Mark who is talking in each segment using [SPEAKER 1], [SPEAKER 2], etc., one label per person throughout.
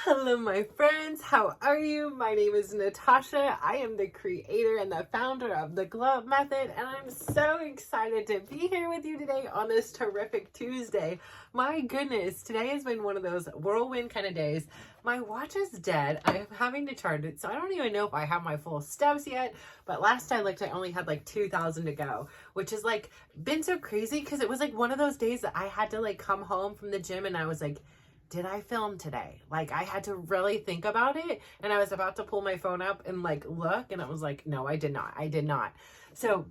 [SPEAKER 1] Hello, my friends. How are you? My name is Natasha. I am the creator and the founder of the Glow Up Method, and I'm so excited to be here with you today on this terrific Tuesday. My goodness, today has been one of those whirlwind kind of days. My watch is dead. I'm having to charge it, so I don't even know if I have my full steps yet, but last I looked, I only had like 2,000 to go, which has like been so crazy because it was like one of those days that I had to like come home from the gym and I was like, did I film today? Like I had to really think about it, and I was about to pull my phone up and like look, and I was like, no, I did not. So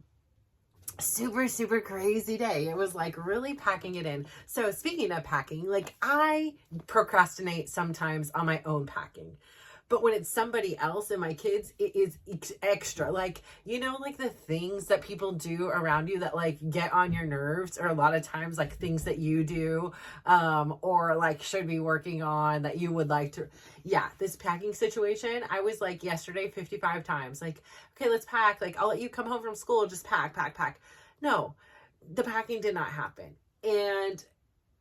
[SPEAKER 1] super crazy day. It was like really packing it in. So speaking of packing, like I procrastinate sometimes on my own packing. But when it's somebody else and my kids, it is extra. Like, you know, like the things that people do around you that like get on your nerves, or a lot of times like things that you do, or like should be working on that you would like to. Yeah, this packing situation, I was like yesterday 55 times. Like, okay, let's pack. Like, I'll let you come home from school. Just pack. No, the packing did not happen. And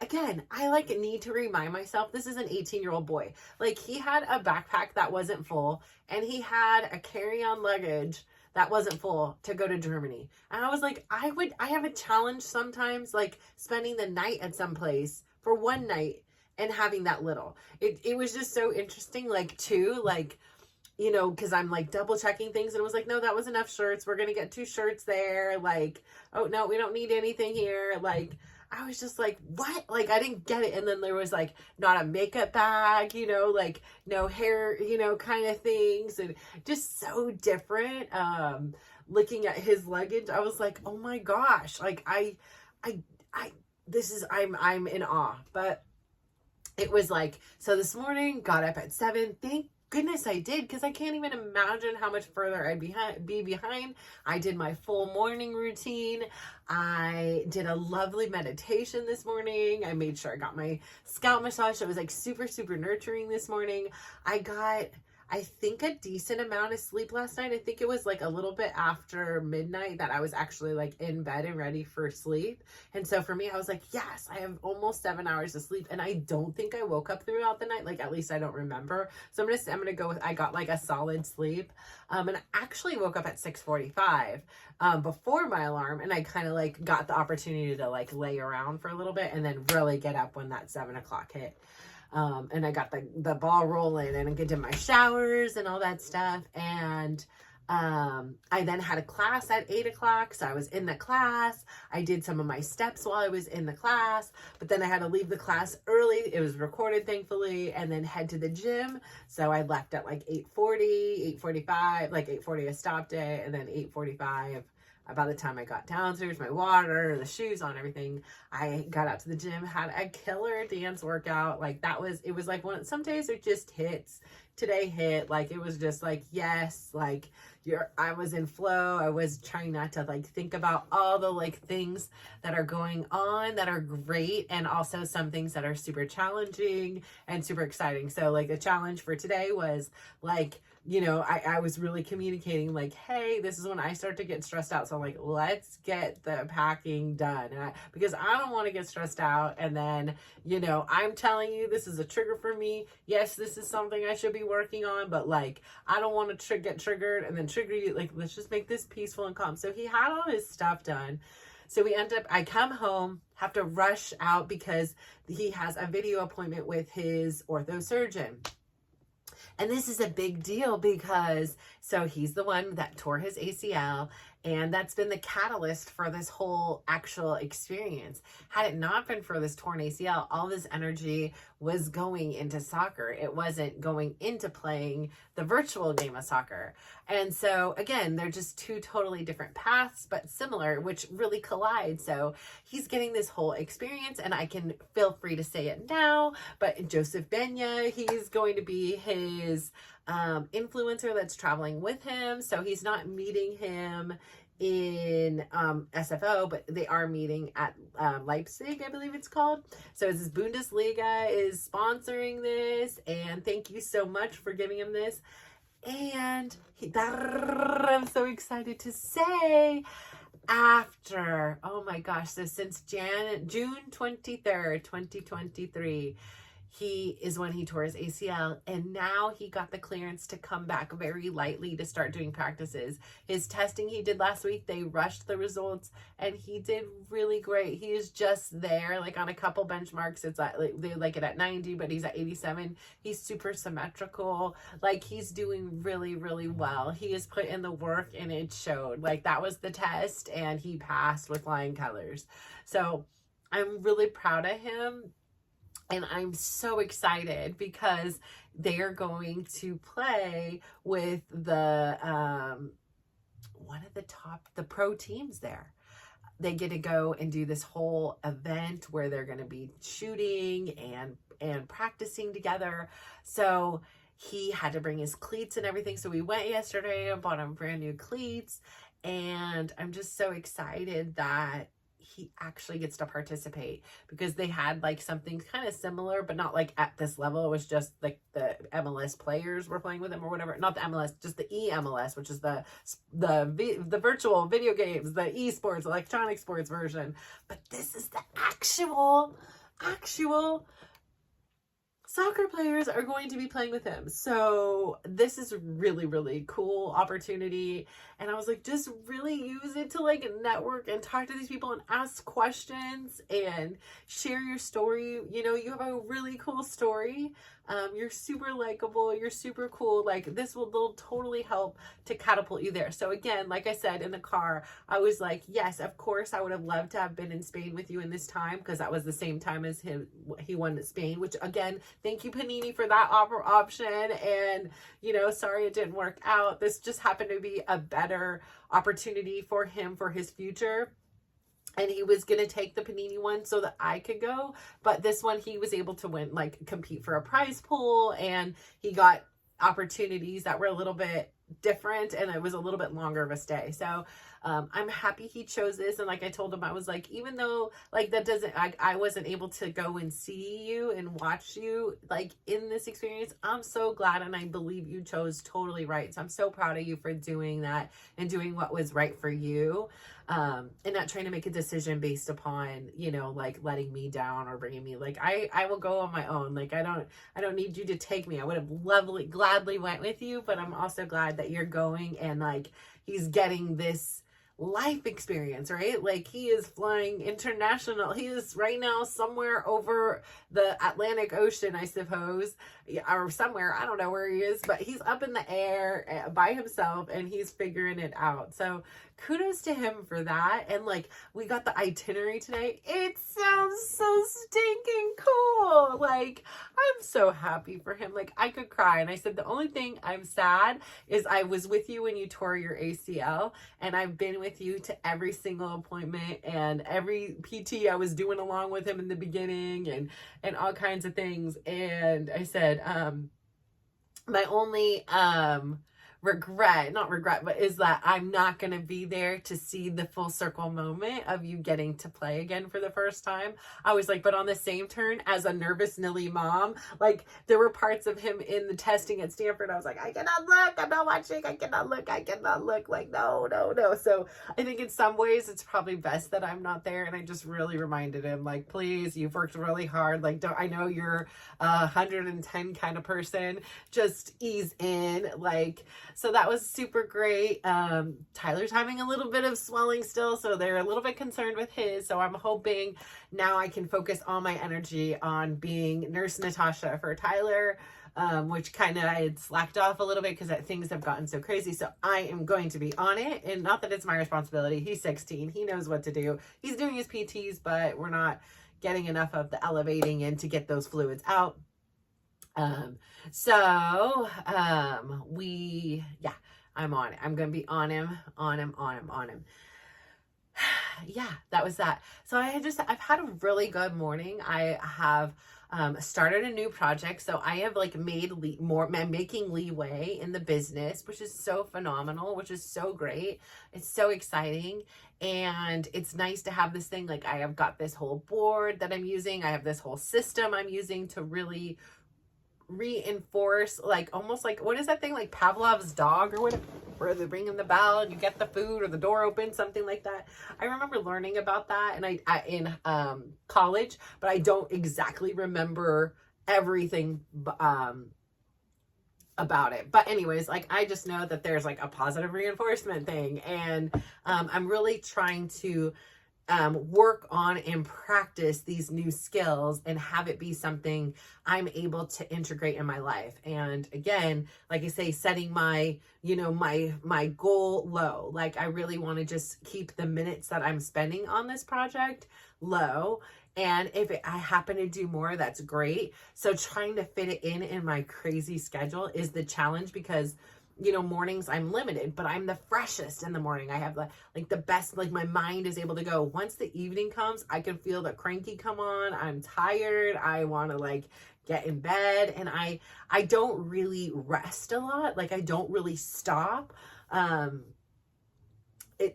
[SPEAKER 1] again, I like need to remind myself this is an 18-year-old boy. Like he had a backpack that wasn't full, and he had a carry-on luggage that wasn't full to go to Germany. And I was like, I have a challenge sometimes, like spending the night at some place for one night and having that little. It was just so interesting, like too, like, you know, because I'm like double checking things, and it was like, no, that was enough shirts. We're gonna get 2 shirts there. Like, oh no, we don't need anything here. Like, I was just like, what? Like, I didn't get it. And then there was like not a makeup bag, you know, like no hair, you know, kind of things, and just so different. Looking at his luggage, I was like, oh my gosh, like I'm in awe. But it was like, so this morning, got up at 7. Thank goodness I did, because I can't even imagine how much further I'd be behind. I did my full morning routine. I did a lovely meditation this morning. I made sure I got my scalp massage. It was like super nurturing this morning. I got, I think, a decent amount of sleep last night. I think it was like a little bit after midnight that I was actually like in bed and ready for sleep. And so for me, I was like, yes, I have almost 7 hours of sleep. And I don't think I woke up throughout the night. Like, at least I don't remember. So I'm gonna go with, I got like a solid sleep. And I actually woke up at 6:45 before my alarm. And I kind of like got the opportunity to like lay around for a little bit and then really get up when that 7 o'clock hit. And I got the ball rolling, and I did my showers and all that stuff. And I then had a class at 8 o'clock. So I was in the class. I did some of my steps while I was in the class, but then I had to leave the class early. It was recorded, thankfully, and then head to the gym. So I left at like 8:40, 8:45, like 8:40 I stopped it, and then 8:45. By the time I got downstairs, my water, the shoes on, everything, I got out to the gym, had a killer dance workout. Like it was like some days it just hits. Today hit, like it was just like, yes, like I was in flow. I was trying not to like think about all the like things that are going on that are great, and also some things that are super challenging and super exciting. So like the challenge for today was like, you know, I was really communicating like, hey, this is when I start to get stressed out. So I'm like, let's get the packing done. Because I don't want to get stressed out. And then, you know, I'm telling you, this is a trigger for me. Yes, this is something I should be working on, but like, I don't want to get triggered and then trigger you. Like, let's just make this peaceful and calm. So he had all his stuff done. So I come home, have to rush out because he has a video appointment with his ortho surgeon. And this is a big deal because, so he's the one that tore his ACL, and that's been the catalyst for this whole actual experience. Had it not been for this torn ACL, all this energy was going into soccer. It wasn't going into playing the virtual game of soccer. And so again, they're just 2 totally different paths, but similar, which really collide. So he's getting this whole experience, and I can feel free to say it now, but Joseph Benya, he's going to be his influencer that's traveling with him. So he's not meeting him in SFO, but they are meeting at Leipzig, I believe it's called. So his Bundesliga is sponsoring this, and thank you so much for giving him this. And I'm so excited to say, after, oh my gosh, so since June 23rd, 2023, he is when he tore his ACL, and now he got the clearance to come back very lightly to start doing practices. His testing he did last week, they rushed the results, and he did really great. He is just there, like on a couple benchmarks, it's like they like it at 90, but he's at 87. He's super symmetrical. Like, he's doing really, really well. He has put in the work, and it showed. Like, that was the test, and he passed with flying colors. So I'm really proud of him. And I'm so excited because they are going to play with the one of the pro teams there. They get to go and do this whole event where they're going to be shooting and practicing together. So he had to bring his cleats and everything. So we went yesterday and bought him brand new cleats. And I'm just so excited that he actually gets to participate, because they had like something kind of similar, but not like at this level. It was just like the MLS players were playing with him or whatever. Not the MLS, just the EMLS, which is the virtual video games, the esports, electronic sports version. But this is the actual soccer players are going to be playing with him. So this is a really, really cool opportunity. And I was like, just really use it to like network and talk to these people and ask questions and share your story. You know, you have a really cool story. You're super likable. You're super cool. Like, this will totally help to catapult you there. So again, like I said in the car, I was like, yes, of course, I would have loved to have been in Spain with you in this time, because that was the same time as he won at Spain, which again, thank you, Panini, for that option. And, you know, sorry it didn't work out. This just happened to be a better opportunity for him for his future. And he was going to take the Panini one so that I could go. But this one, he was able to win, like compete for a prize pool. And he got opportunities that were a little bit different. And it was a little bit longer of a stay. So I'm happy he chose this. And like I told him, I was like, even though like that doesn't, I wasn't able to go and see you and watch you like in this experience, I'm so glad. And I believe you chose totally right. So I'm so proud of you for doing that and doing what was right for you. And not trying to make a decision based upon, you know, like letting me down or bringing me, like, I will go on my own. Like, I don't need you to take me. I would have gladly went with you, but I'm also glad that you're going and like, he's getting this life experience, right? Like, he is flying international. He is right now somewhere over the Atlantic Ocean, I suppose, or somewhere. I don't know where he is, but he's up in the air by himself and he's figuring it out. So kudos to him for that. And like, we got the itinerary today. It sounds so stinking cool. Like, I'm so happy for him. Like, I could cry. And I said, the only thing I'm sad is I was with you when you tore your ACL, and I've been with you to every single appointment and every PT I was doing along with him in the beginning and all kinds of things. And I said, my only, not regret, but is that I'm not going to be there to see the full circle moment of you getting to play again for the first time. I was like, but on the same turn, as a nervous Nilly mom, like, there were parts of him in the testing at Stanford. I was like, I cannot look. I'm not watching. I cannot look. Like, no. So I think in some ways it's probably best that I'm not there. And I just really reminded him, like, please, you've worked really hard. Like, I know you're a 110 kind of person. Just ease in. Like, so that was super great. Tyler's having a little bit of swelling still, so they're a little bit concerned with his. So I'm hoping now I can focus all my energy on being Nurse Natasha for Tyler, which kind of I had slacked off a little bit because things have gotten so crazy. So I am going to be on it, and not that it's my responsibility. He's 16. He knows what to do. He's doing his PTs, but we're not getting enough of the elevating in to get those fluids out. I'm on it. I'm going to be on him. Yeah, that was that. So I've had a really good morning. I have, started a new project. So I have like I'm making leeway in the business, which is so phenomenal, which is so great. It's so exciting. And it's nice to have this thing. Like, I have got this whole board that I'm using. I have this whole system I'm using to really reinforce, like, almost like, what is that thing, like Pavlov's dog or whatever, where they ring in the bell and you get the food or the door open, something like that. I remember learning about that and I in college, but I don't exactly remember everything, about it. But anyways, like, I just know that there's like a positive reinforcement thing. And, I'm really trying to, work on and practice these new skills and have it be something I'm able to integrate in my life. And again, like I say, setting my, my goal low. Like, I really want to just keep the minutes that I'm spending on this project low. And if I happen to do more, that's great. So trying to fit it in my crazy schedule is the challenge, because mornings I'm limited, but I'm the freshest in the morning. I have the best, like, my mind is able to go. Once the evening comes, I can feel the cranky come on. I'm tired. I want to like get in bed, and I don't really rest a lot. Like, I don't really stop.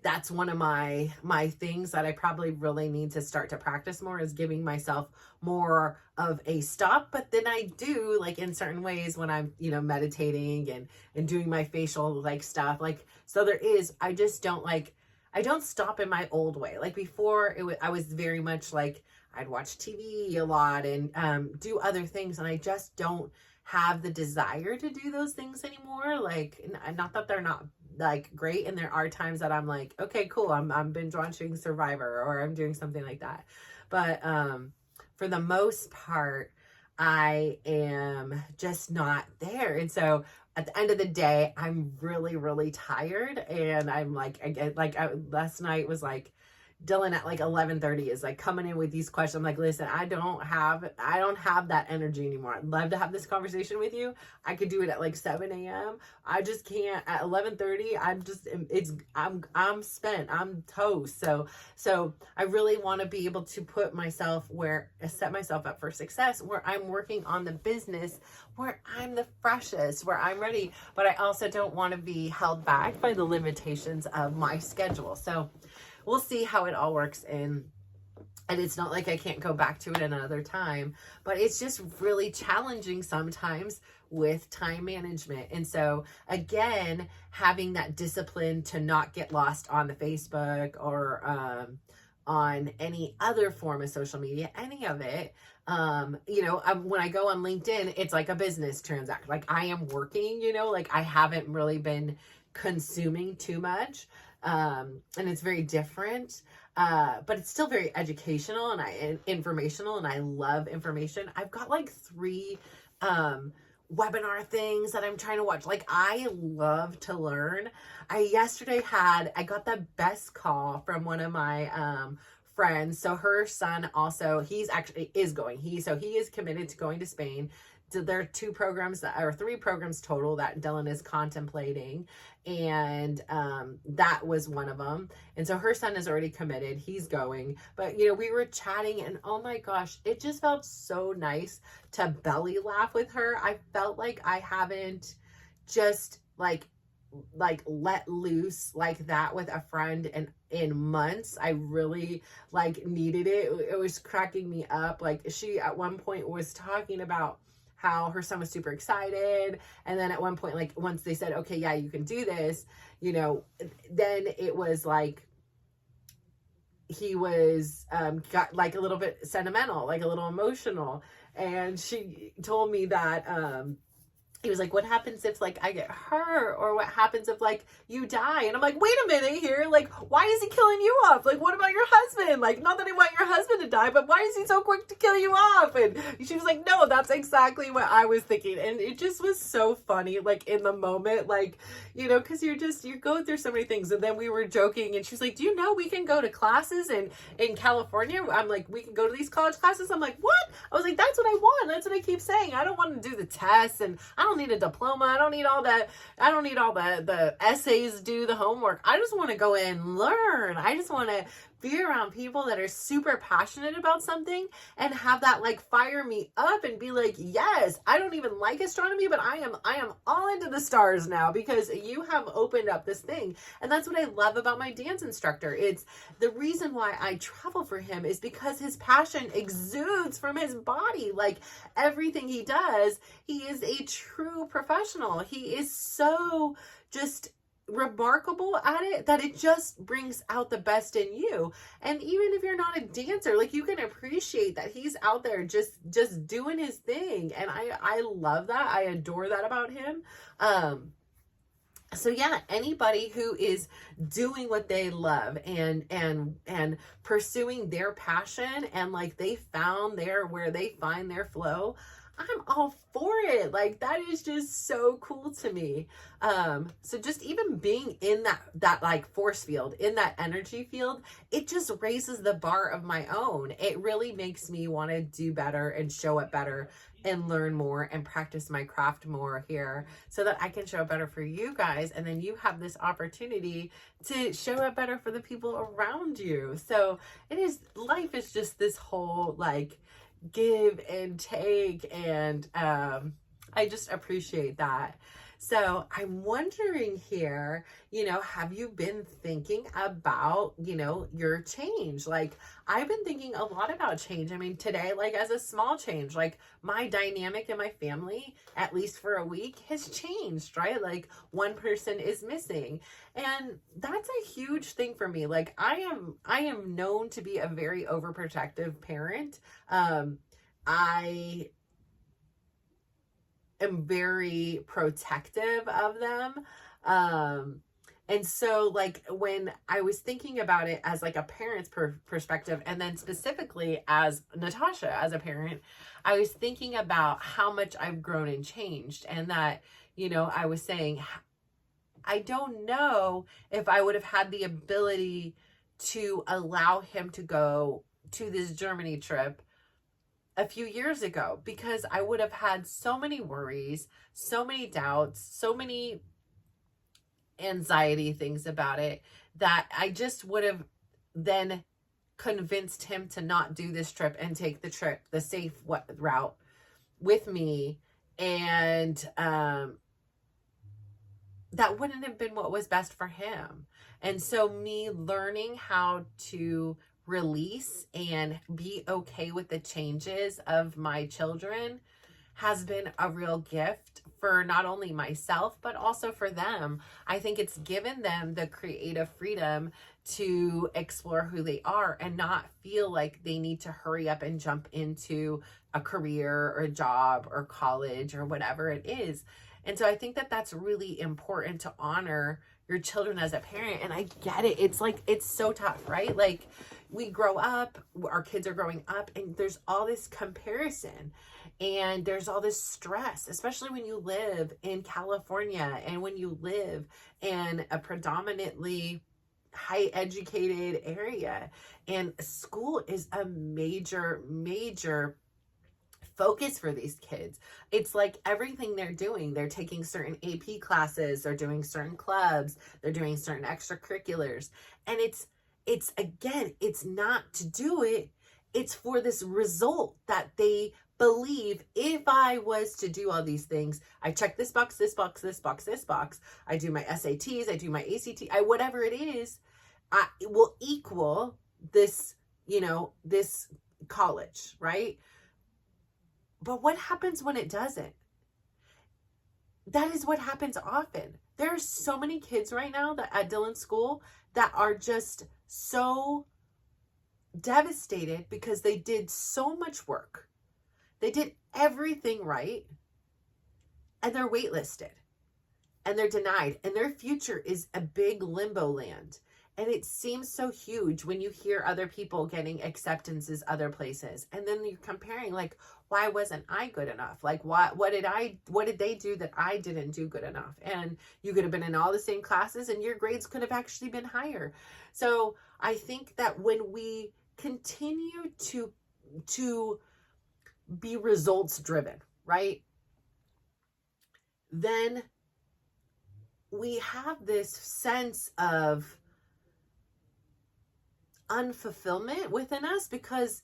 [SPEAKER 1] That's one of my things that I probably really need to start to practice more, is giving myself more of a stop. But then I do, like, in certain ways when I'm, meditating and doing my facial like stuff. Like, so I just don't I don't stop in my old way. Like before, I was very much like, I'd watch TV a lot and do other things. And I just don't have the desire to do those things anymore. Like, not that they're not like great, and there are times that I'm like, okay, cool, I'm binge watching Survivor, or I'm doing something like that. But for the most part, I am just not there. And so at the end of the day, I'm really, really tired, and I'm like, last night was like, Dylan at like 11:30 is like coming in with these questions. I'm like, listen, I don't have that energy anymore. I'd love to have this conversation with you. I could do it at like 7 a.m. I just can't at 11:30. I'm spent. I'm toast. So I really want to be able to set myself up for success, where I'm working on the business, where I'm the freshest, where I'm ready, but I also don't want to be held back by the limitations of my schedule. So we'll see how it all works in. And it's not like I can't go back to it another time, but it's just really challenging sometimes with time management. And so again, having that discipline to not get lost on the Facebook or on any other form of social media, any of it. When I go on LinkedIn, it's like a business transaction. Like, I am working, like, I haven't really been consuming too much. And it's very different, but it's still very educational and informational, and I love information. I've got like 3 webinar things that I'm trying to watch. Like, I love to learn. I got the best call from one of my friends. So her son also, he is committed to going to Spain. There are 3 programs total that Dylan is contemplating, and that was one of them. And so her son is already committed. He's going. But, we were chatting, and oh my gosh, it just felt so nice to belly laugh with her. I felt like I haven't just like let loose like that with a friend in months. I really needed it. It was cracking me up. Like, she at one point was talking about how her son was super excited. And then at one point, like, once they said, okay, yeah, you can do this, then it was like, he was, got like a little bit sentimental, like a little emotional. And she told me that, he was like, what happens if like I get hurt, or what happens if like you die? And I'm like, wait a minute here. Like, why is he killing you off? Like, what about your husband? Like, not that I want your husband to die, but why is he so quick to kill you off? And she was like, no, that's exactly what I was thinking. And it just was so funny, like, in the moment, like, cause you're going through so many things. And then we were joking, and she's like, do you know we can go to classes in California? I'm like, we can go to these college classes. I'm like, what? I was like, that's what I want. That's what I keep saying. I don't want to do the tests, and I don't need a diploma. I don't need all that. I don't need all the essays, do the homework. I just want to go in and learn. I just want to be around people that are super passionate about something and have that like fire me up and be like, yes, I don't even like astronomy, but I am all into the stars now because you have opened up this thing. And that's what I love about my dance instructor. It's the reason why I travel for him is because his passion exudes from his body. Like, everything he does, he is a true professional. He is so just remarkable at it that it just brings out the best in you. And even if you're not a dancer, like, you can appreciate that he's out there just doing his thing. And I love that. I adore that about him. So yeah, anybody who is doing what they love and pursuing their passion, and like they found where they find their flow, I'm all for it. Like, that is just so cool to me. So just even being in that like force field, in that energy field, it just raises the bar of my own. It really makes me want to do better and show up better and learn more and practice my craft more here, so that I can show up better for you guys. And then you have this opportunity to show up better for the people around you. So life is just this whole like give and take, and I just appreciate that. So I'm wondering here, have you been thinking about, your change? Like, I've been thinking a lot about change. I mean, today, like, as a small change, like, my dynamic in my family, at least for a week, has changed, right? Like, one person is missing. And that's a huge thing for me. Like, I am known to be a very overprotective parent. I am very protective of them. And so, like, when I was thinking about it as like a parent's perspective, and then specifically as Natasha, as a parent, I was thinking about how much I've grown and changed. And that, I was saying, I don't know if I would have had the ability to allow him to go to this Germany trip a few years ago, because I would have had so many worries, so many doubts, so many anxiety things about it, that I just would have then convinced him to not do this trip and take the safe route with me. And that wouldn't have been what was best for him. And so me learning how to release and be okay with the changes of my children has been a real gift for not only myself, but also for them. I think it's given them the creative freedom to explore who they are and not feel like they need to hurry up and jump into a career or a job or college or whatever it is. And so I think that that's really important to honor your children as a parent. And I get it. It's like, it's so tough, right? Like, we grow up, our kids are growing up, and there's all this comparison and there's all this stress, especially when you live in California and when you live in a predominantly high educated area. And school is a major focus for these kids. It's like everything they're doing, they're taking certain AP classes, they're doing certain clubs, they're doing certain extracurriculars. And it's again, it's not to do it. It's for this result that they believe, if I was to do all these things, I check this box, this box, this box, this box, I do my SATs, I do my ACT, whatever it is, it will equal this, this college, right? But what happens when it doesn't? That is what happens often. There are so many kids right now that at Dylan's school that are just so devastated because they did so much work. They did everything right, and they're waitlisted and they're denied, and their future is a big limbo land. And it seems so huge when you hear other people getting acceptances other places. And then you're comparing, like, why wasn't I good enough? Like, what did they do that I didn't do good enough? And you could have been in all the same classes and your grades could have actually been higher. So I think that when we continue to be results driven, right? Then we have this sense of unfulfillment within us, because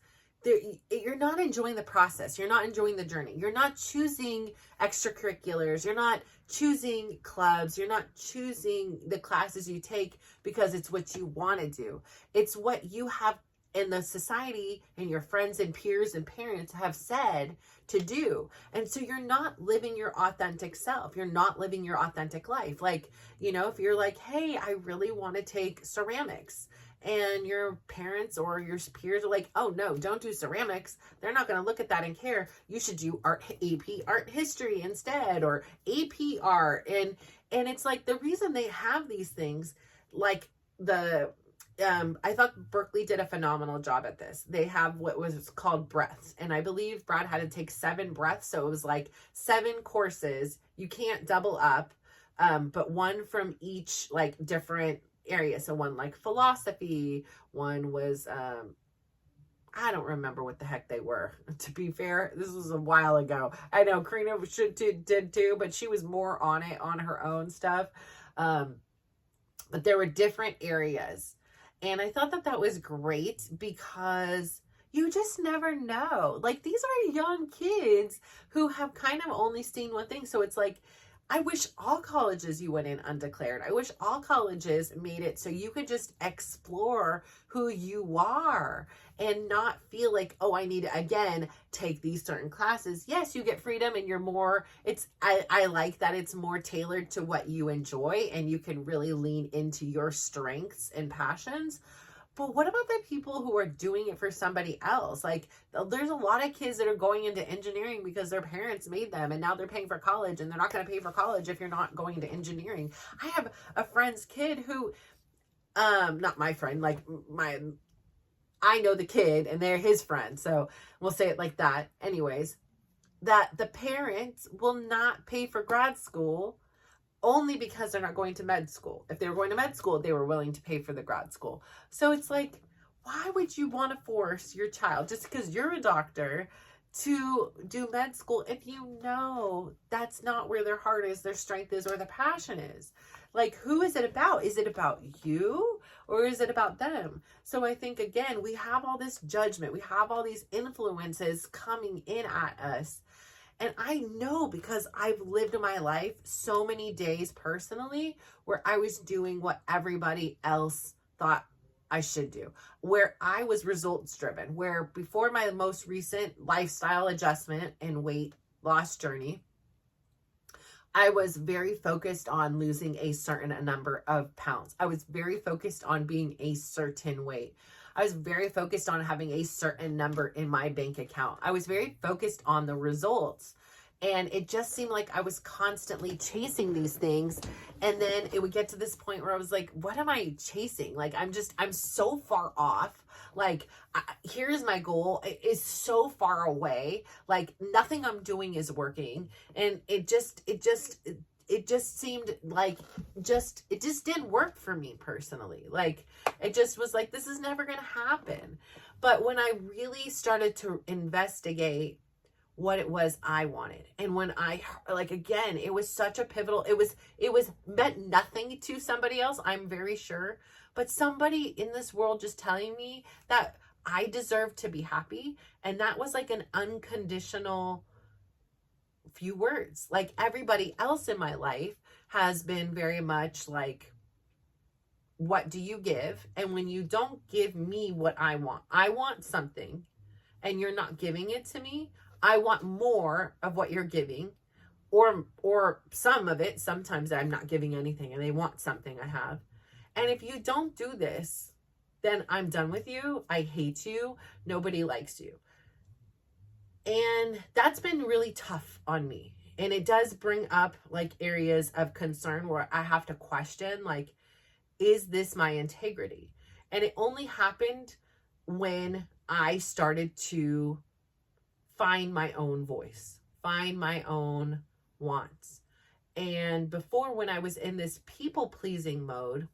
[SPEAKER 1] you're not enjoying the process. You're not enjoying the journey. You're not choosing extracurriculars. You're not choosing clubs. You're not choosing the classes you take because it's what you want to do. It's what you have and the society and your friends and peers and parents have said to do. And so you're not living your authentic self. You're not living your authentic life. Like, you know, if you're like, hey, I really want to take ceramics, and your parents or your peers are like, oh no, don't do ceramics. They're not going to look at that and care. You should do AP art history instead, or AP art. And it's like, the reason they have these things, like I thought Berkeley did a phenomenal job at this. They have what was called breaths. And I believe Brad had to take 7 breaths. So it was like 7 courses. You can't double up, but one from each like different area. So one like philosophy, one was, I don't remember what the heck they were. To be fair, this was a while ago. I know Karina did too, but she was more on it on her own stuff. But there were different areas. And I thought that was great because you just never know. Like, these are young kids who have kind of only seen one thing. So it's like, I wish all colleges you went in undeclared. I wish all colleges made it so you could just explore who you are and not feel like, oh, I need to, again, take these certain classes. Yes, you get freedom and you're more, I like that it's more tailored to what you enjoy and you can really lean into your strengths and passions. But what about the people who are doing it for somebody else? Like, there's a lot of kids that are going into engineering because their parents made them, and now they're paying for college, and they're not going to pay for college if you're not going into engineering. I have a friend's kid who, not my friend, like I know the kid, and they're his friend, so we'll say it like that. Anyways, that the parents will not pay for grad school only because they're not going to med school. If they were going to med school, they were willing to pay for the grad school. So it's like, why would you want to force your child, just because you're a doctor, to do med school if you know that's not where their heart is, their strength is, or the passion is? Like, who is it about? Is it about you, or is it about them? So I think, again, we have all this judgment. We have all these influences coming in at us. And I know, because I've lived my life so many days personally where I was doing what everybody else thought I should do, where I was results driven, where before my most recent lifestyle adjustment and weight loss journey, I was very focused on losing a certain number of pounds. I was very focused on being a certain weight. I was very focused on having a certain number in my bank account. I was very focused on the results. And it just seemed like I was constantly chasing these things. And then it would get to this point where I was like, what am I chasing? Like, I'm so far off. Like, here's my goal. It is so far away. Like, nothing I'm doing is working. And it just seemed like it just didn't work for me personally. Like, it just was like, this is never going to happen. But when I really started to investigate what it was I wanted, and when I, like, again, it was such a pivotal, it was meant nothing to somebody else, I'm very sure, but somebody in this world just telling me that I deserve to be happy. And that was like an unconditional few words. Like, everybody else in my life has been very much like, what do you give? And when you don't give me what I want something and you're not giving it to me, I want more of what you're giving, or some of it. Sometimes I'm not giving anything and they want something I have. And if you don't do this, then I'm done with you. I hate you. Nobody likes you. And that's been really tough on me. And it does bring up like areas of concern where I have to question, like, is this my integrity? And it only happened when I started to find my own voice, find my own wants. And before, when I was in this people-pleasing mode,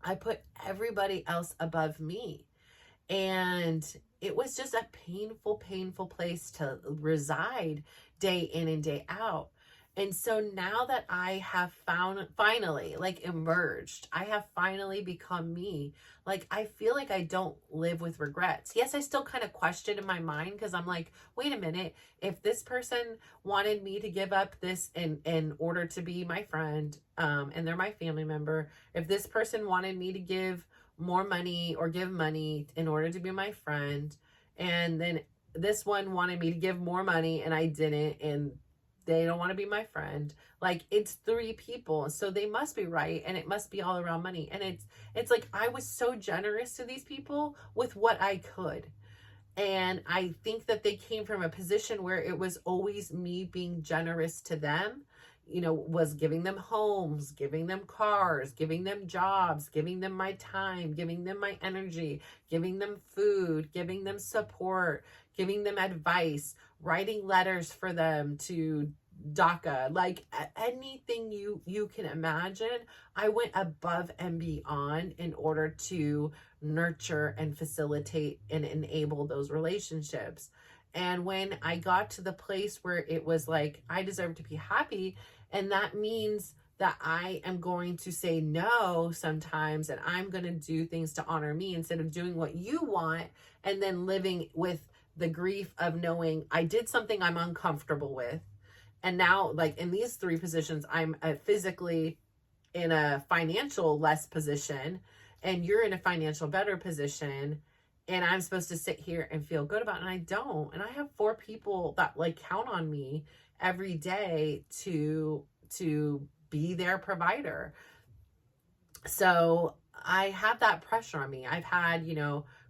[SPEAKER 1] I put everybody else above me. And it was just a painful, painful place to reside day in and day out. And so now that I have finally like emerged, I have finally become me. Like, I feel like I don't live with regrets. Yes, I still kind of question in my mind, because I'm like, wait a minute, if this person wanted me to give up this in order to be my friend, and they're my family member, if this person wanted me to give more money or give money in order to be my friend. And then this one wanted me to give more money and I didn't, and they don't want to be my friend. Like, it's 3 people, so they must be right, and it must be all around money. And it's like I was so generous to these people with what I could. And I think that they came from a position where it was always me being generous to them, was giving them homes, giving them cars, giving them jobs, giving them my time, giving them my energy, giving them food, giving them support, giving them advice, writing letters for them to DACA, like anything you can imagine. I went above and beyond in order to nurture and facilitate and enable those relationships. And when I got to the place where it was like, I deserve to be happy, and that means that I am going to say no sometimes, and I'm going to do things to honor me instead of doing what you want, and then living with the grief of knowing I did something I'm uncomfortable with. And now, like, in these 3 positions, I'm physically in a financial less position, and you're in a financial better position, and I'm supposed to sit here and feel good about it, and I don't. And I have 4 people that like count on me every day to be their provider. So I have that pressure on me. I've had,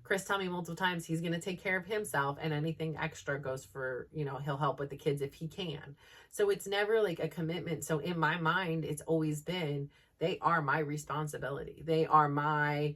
[SPEAKER 1] Chris tell me multiple times he's going to take care of himself, and anything extra goes for, he'll help with the kids if he can. So it's never like a commitment. So in my mind, it's always been, they are my responsibility. They are my,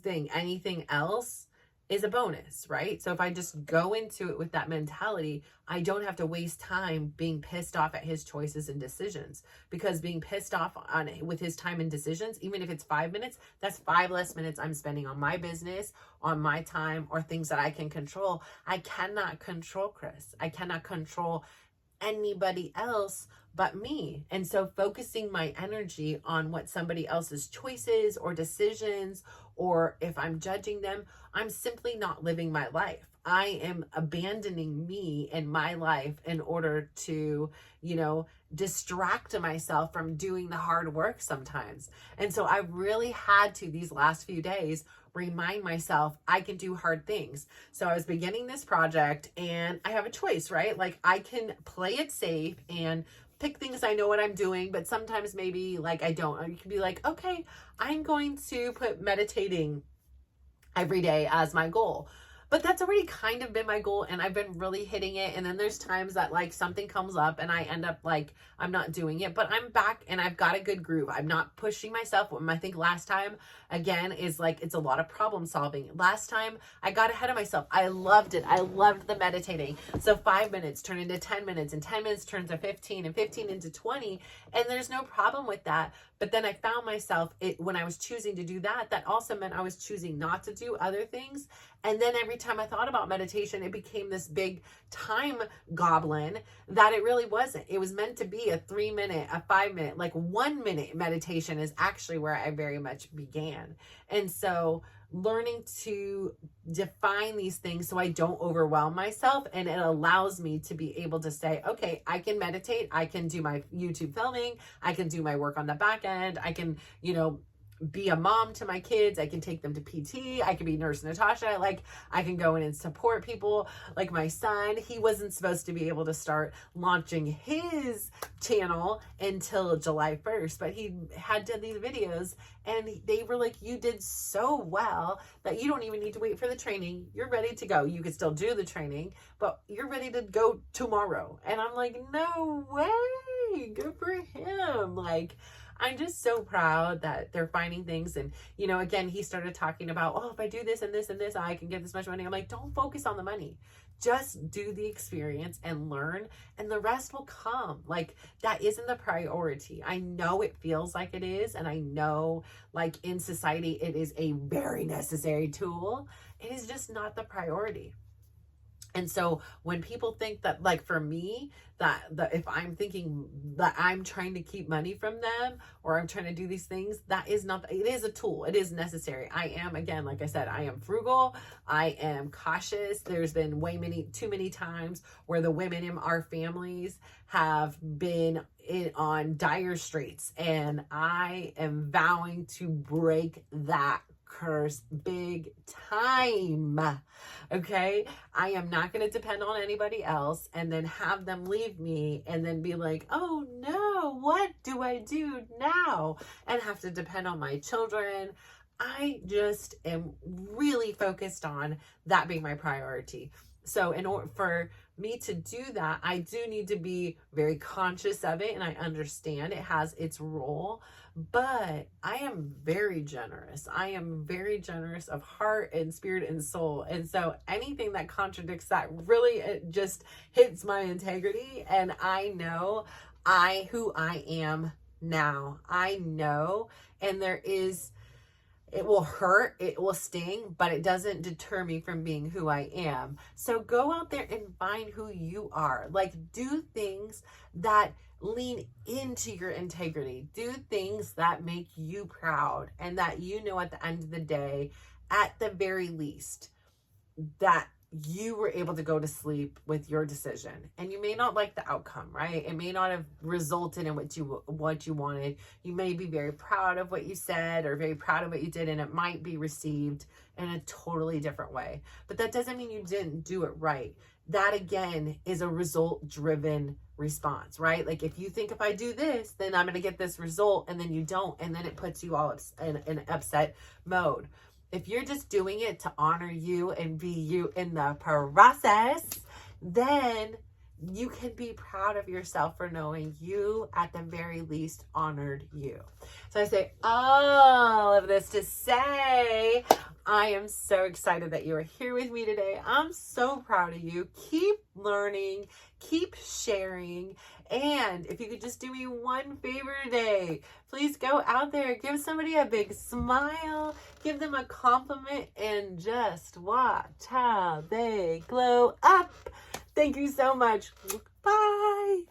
[SPEAKER 1] thing. Anything else is a bonus, right? So if I just go into it with that mentality, I don't have to waste time being pissed off at his choices and decisions, because being pissed off with his time and decisions, even if it's 5 minutes, that's 5 less minutes I'm spending on my business, on my time, or things that I can control. I cannot control Chris. I cannot control anybody else but me. And so focusing my energy on what somebody else's choices or decisions, or if I'm judging them, I'm simply not living my life. I am abandoning me and my life in order to, distract myself from doing the hard work sometimes. And so I really had to, these last few days, remind myself I can do hard things. So I was beginning this project, and I have a choice, right? Like, I can play it safe and pick things I know what I'm doing, but sometimes maybe like I don't. You can be like, okay, I'm going to put meditating every day as my goal. But that's already kind of been my goal, and I've been really hitting it. And then there's times that like something comes up and I end up like, I'm not doing it, but I'm back and I've got a good groove. I'm not pushing myself. I think last time, again, is like, it's a lot of problem solving. Last time I got ahead of myself. I loved it. I loved the meditating. So 5 minutes turned into 10 minutes, and 10 minutes turned to 15, and 15 into 20. And there's no problem with that. But then I found myself, when I was choosing to do that, that also meant I was choosing not to do other things. And then every time I thought about meditation, it became this big time goblin that it really wasn't. It was meant to be a 3 minute, a 5 minute, like 1 minute meditation is actually where I very much began. And so learning to define these things so I don't overwhelm myself, and it allows me to be able to say, okay, I can meditate, I can do my YouTube filming, I can do my work on the back end, I can, be a mom to my kids, I can take them to PT, I can be Nurse Natasha, like I can go in and support people. Like my son, he wasn't supposed to be able to start launching his channel until July 1st, but he had done these videos, and they were like, you did so well that you don't even need to wait for the training. You're ready to go. You could still do the training, but you're ready to go tomorrow. And I'm like, no way, good for him. Like, I'm just so proud that they're finding things. And, again, he started talking about, oh, if I do this and this and this, I can get this much money. I'm like, don't focus on the money. Just do the experience and learn, and the rest will come. Like, that isn't the priority. I know it feels like it is, and I know, like, in society, it is a very necessary tool. It is just not the priority. And so when people think that, like for me, that if I'm thinking that I'm trying to keep money from them or I'm trying to do these things, that is not, it is a tool. It is necessary. I am, again, like I said, I am frugal. I am cautious. There's been too many times where the women in our families have been on dire straits, and I am vowing to break that curse big time. Okay, I am not going to depend on anybody else and then have them leave me and then be like, oh no, what do I do now? And have to depend on my children. I just am really focused on that being my priority. So in order for me to do that, I do need to be very conscious of it, and I understand it has its role, but I am very generous. I am very generous of heart and spirit and soul. And so anything that contradicts that, really, it just hits my integrity. And I know who I am now. I know, and it will hurt, it will sting, but it doesn't deter me from being who I am. So go out there and find who you are. Like, do things that lean into your integrity. Do things that make you proud, and that you know at the end of the day, at the very least, that you were able to go to sleep with your decision. And you may not like the outcome, right? It may not have resulted in what you wanted. You may be very proud of what you said or very proud of what you did, and it might be received in a totally different way. But that doesn't mean you didn't do it right. That, again, is a result-driven response, right? Like, if you think if I do this, then I'm going to get this result, and then you don't, and then it puts you all in an upset mode. If you're just doing it to honor you and be you in the process, then you can be proud of yourself for knowing you, at the very least, honored you. So I say all of this to say, I am so excited that you are here with me today. I'm so proud of you. Keep learning, keep sharing. And if you could just do me one favor today, please go out there, give somebody a big smile, give them a compliment, and just watch how they glow up. Thank you so much. Bye.